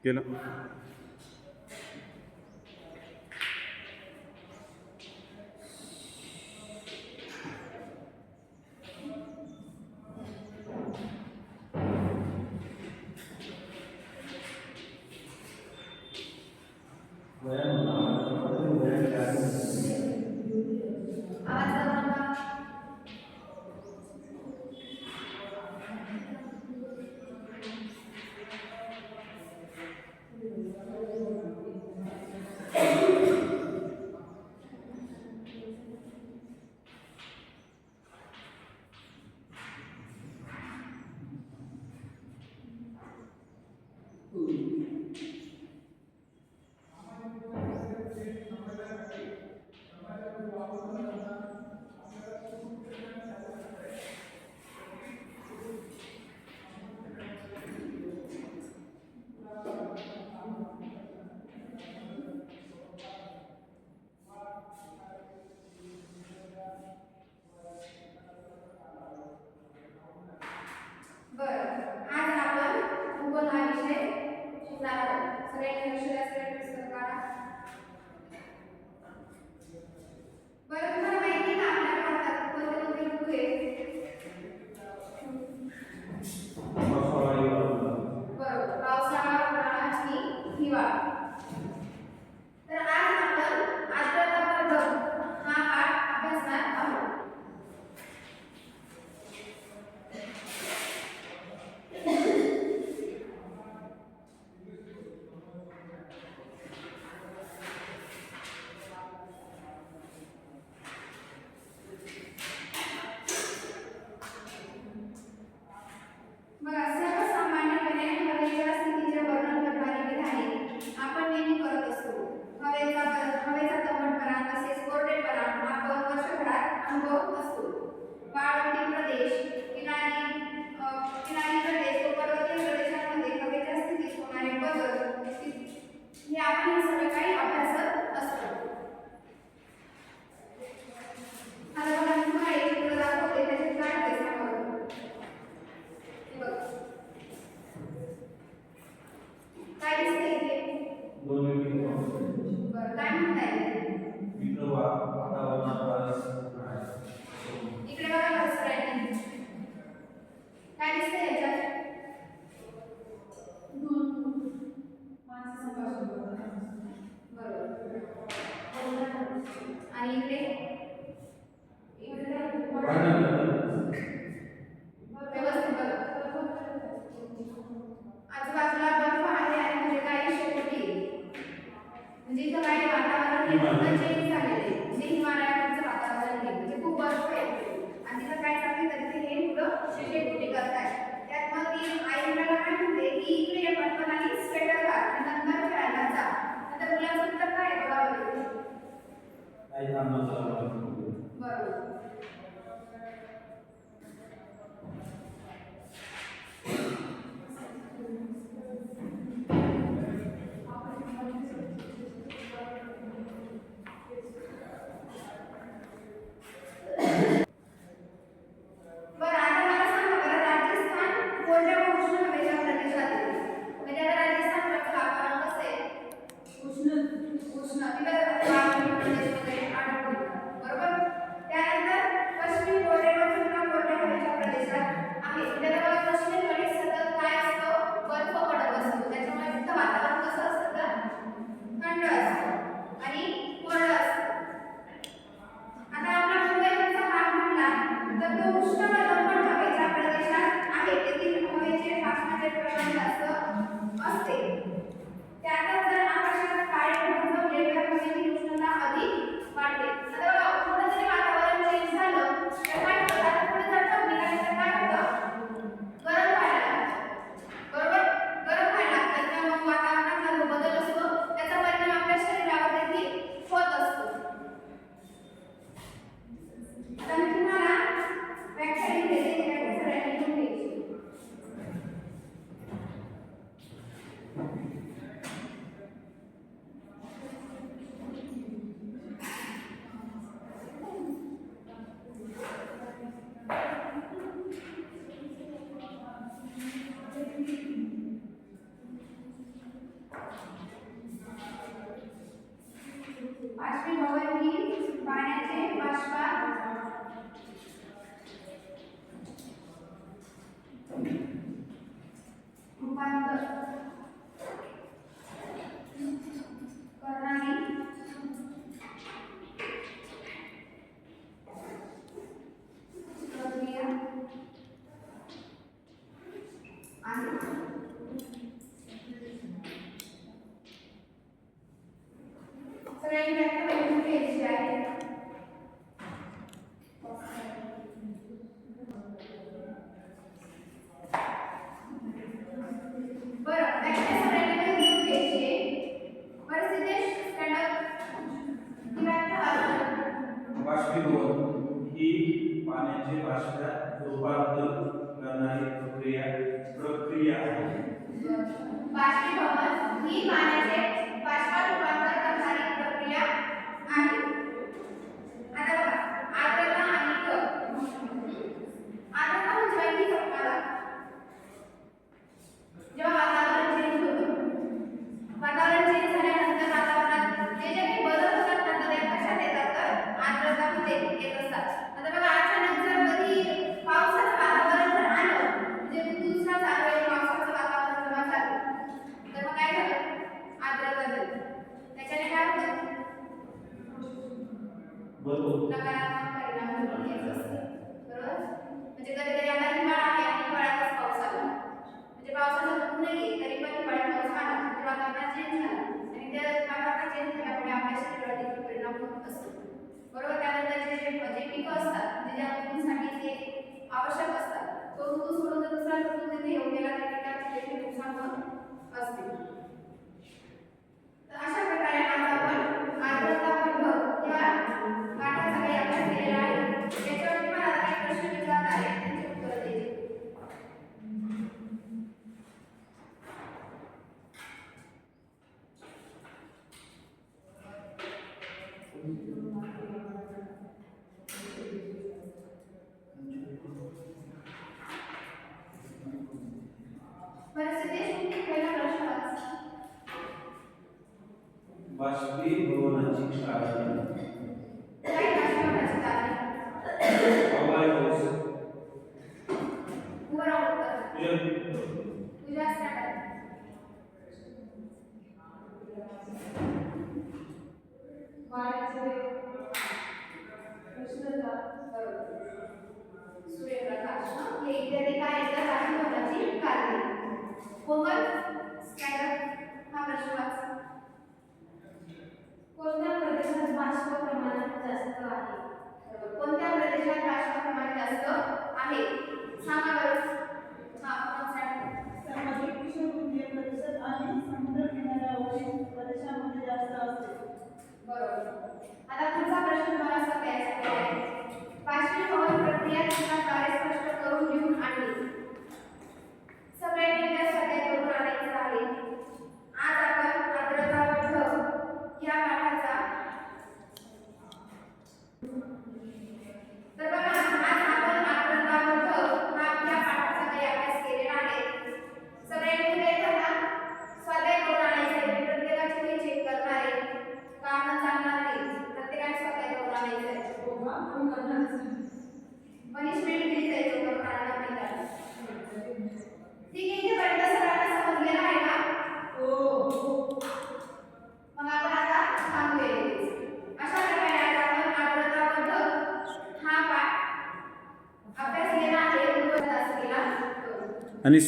केलं. बरं, आज आपण भूगोल हा विषय शिकणार आहोत. सगळ्यांनी लक्ष द्या, सगळ्यांनी पुस्तक काढा. बरं, तुम्हाला माहिती आहे का आपल्या भारतात कोणते कोणते ऋतू आहेत? बरोबर, पावसाळा, उन्हाळा आणि हिवाळा. तर आज आपण आर्द्रता प्रभाव हा पाठ अभ्यासणार आहोत. सर्वसामान्यपणे हवेच्या स्थितीचे वर्णन करणारी विधाने आपण नेहमी करत असतो. हवेचा दमटपणा तसेच कोरडेपणा आपण वर्षभरात अनुभवत असतो. वाळवंटी प्रदेश, किनारी प्रदेश व पर्वतीय प्रदेशांमध्ये हवेच्या स्थितीत होणारे बदल हे आपण हे सगळे काही अभ्यासत असतो. आता मला तुम्हाला एक चित्र दाखवते, त्याच्यात काय आहे सांगा. काय दिसतंय इथे? दोन व्यक्ती. बरं, काय म्हणताय? इकडं वातावरणात इकडे बघा बरं सगळ्यांनी. काय दिसतंय याच्यात? माणसं संभाषण करतात. बरोबर. आणि इकडे व्यवस्थित बघा. आजूबाजूला बर्फ आहे आणि म्हणजे काही शेकोटी, म्हणजे इथं काही वातावरण चेंज झालेलं आहे. म्हणजे हिमालयाचं वातावरण आहे, म्हणजे खूप बर्फ आहे आणि तिथं काय चाललंय तर तिथे हे मुलं शेकोटी करतायत. त्यात मग ती आई मुलाला काय म्हणते की इकडे ये पटकन आणि स्वेटर घाल आणि नंतर खेळायला जा. आता मुलाचं उत्तर काय आहे बघा बरं. बरोबर. बरं, आता मला सांगा बरं, राजस्थान कोरड्या व उष्ण हवेच्या प्रदेशात येते. म्हणजे आता राजस्थानचं वातावरण कसं आहे? उष्ण. तिथं वाळवंटी प्रदेश वगैरे आढळतो. बरोबर. त्यानंतर पश्चिमी कोरडे व थंड कोरड्या हवेच्या प्रदेशात आहे. त्याला बघा पश्चिमेकडे सतत काय असतं? बर्फ पडत असतो. त्याच्यामुळे तिथं वातावरण कसं असतं तर थंड असतं आणि कोरडं असतं. आता आपला मुंबईचा भाग म्हटला तर तो उष्ण व दमट हवेच्या प्रदेशात आहे. तेथील हवेचे तापमानाचे प्रमाण जास्त असते. त्यातच जर आकाशात काळे ढग जमले तर हवेची उष्णता अधिक वाढते. आता बघा, थोडं जरी वातावरण चेंज झालं तर काय होतं? आता थोडं जर ढग निघाले तर काय होतं? गरम व्हायला लागतं. बरोबर. गरम व्हायला लागतं तर मग वातावरणातला जो बदल असतो त्याचा परिणाम आपल्या शरीरावर देखील होत असतो. आता मी तुम्हाला व्याख्या लिहून देते, ती व्याख्या सगळ्यांनी लिहून घ्यायची. सगळ्यांनी व्याख्या लिहून घ्यायची आहे. बरं, व्याख्या सगळ्यांनी लिहून घ्यायची आहे. बरं सिद्धेश, स्टँड अप. ही व्याख्या वाचा. बाष्पीभवन ही पाण्याचे बाष्पात रूपांतर करणारी प्रक्रिया आहे. बाष्पीभवन ही पाण्याचे बाष्पात रूपांतर करणारी प्रक्रिया आहे. आता बघा, आर्द्रता आणि कप. आर्द्रता म्हणजे माहिती आहे का तुम्हाला? जेव्हा वातावरण चेंज होतं, वातावरण चेंज झाल्यानंतर वातावरणात जे जे काही बदल होतात ना, ते कशात येतात तर आर्द्रतामध्ये येत असतात. आता बघा, अचानक जर कधी पावसाचं वातावरण जर आलं, म्हणजे दुसरा चालू आहे, पावसाचं वातावरण जेव्हा झालं, तर मग काय झालं? आर्द्रता झाली. त्याच्याने काय होतं? नकारात्मक परिणाम घडून येत असतात. बरोबर? म्हणजे कधीतरी आता हिवाळा आहे आणि हिवाळ्यातच पाऊस आला, म्हणजे पावसाचं ऋतू नाहीये तरी पण हिवाळ्यात पाऊस आला, म्हणजे वातावरण चेंज झालं आणि त्या वातावरण चेंज झाल्यामुळे आपल्या शरीरावर देखील परिणाम होत असतो. बरोबर? त्यानंतर जे पिकं असतात, म्हणजे ज्या ऋतूंसाठी ते आवश्यक असतात, तो ऋतू सोडून जर दुसरा ऋतू तिथे येऊन गेला तर पिकाचे देखील नुकसान होत असते. तर अशा प्रकारे आज आपण आर्द्रता विभाग या पाठाचा काही अभ्यास केलेला आहे. याच्यावरती मला आता काही प्रश्न विचारणार आहेत, त्यांची उत्तरं द्यायची. बरं सिद्धेश, पहिला प्रश्न वाच. बाष्पीभवनाची काळजी. काय बाष्पीभवनाची काळजी? अवकाळी पाऊस. उभं राहून उत्तर. तुझ्या स्टँडर्ड. वाढीचे उष्णता. बरोबर. सूर्यप्रकाश हे इत्यादी काय येतात बाष्पीभवनाची कारणे. कोमल, स्टँडर्ड. हा प्रश्न वाच. कोणत्या प्रदेशात बाष्प प्रमाणात जास्त आहे? कोणत्या प्रदेशात बाष्प प्रमाण जास्त आहे? सांगा बरं. हा, कोण स्टँडर्ड. सामाजिक विषुववृत्तीय प्रदेशात आणि समुद्र किनाऱ्यावरील प्रदेशामध्ये जास्त असते. बरोबर. आता पुढचा प्रश्न तुम्हाला असा द्यायचा आहे. बाष्पीभवन प्रक्रिया चित्राद्वारे स्पष्ट करून लिहून आणली. सगळ्यांनी एकदा स्वाध्याय करून आणायचा आहे. आज आपण आर्द्रता व ढग या पाठाचा तर बघा, आज आपण आर्द्रता व ढग या पाठाचा काही अभ्यास केलेला आहे. सगळ्यांनी उद्या येताना स्वाध्याय करून आणायचे आहे. प्रत्येकाचे हे चेक करणार आहे, काम चालणार नाही. प्रत्येकाने स्वाध्याय करून आणायचे आहे. पनिशमेंट दिली जाईल जो करून आणणार नाही त्याला. ठीक आहे, इथेपर्यंत सगळ्यांना समजलेलं आहे ना? हो. मग आपण आता थांबूया. अशा प्रकारे आज आपण आर्द्रता व ढग हा पाठ अभ्यास केला आहे. पूर्व तास केला. आणि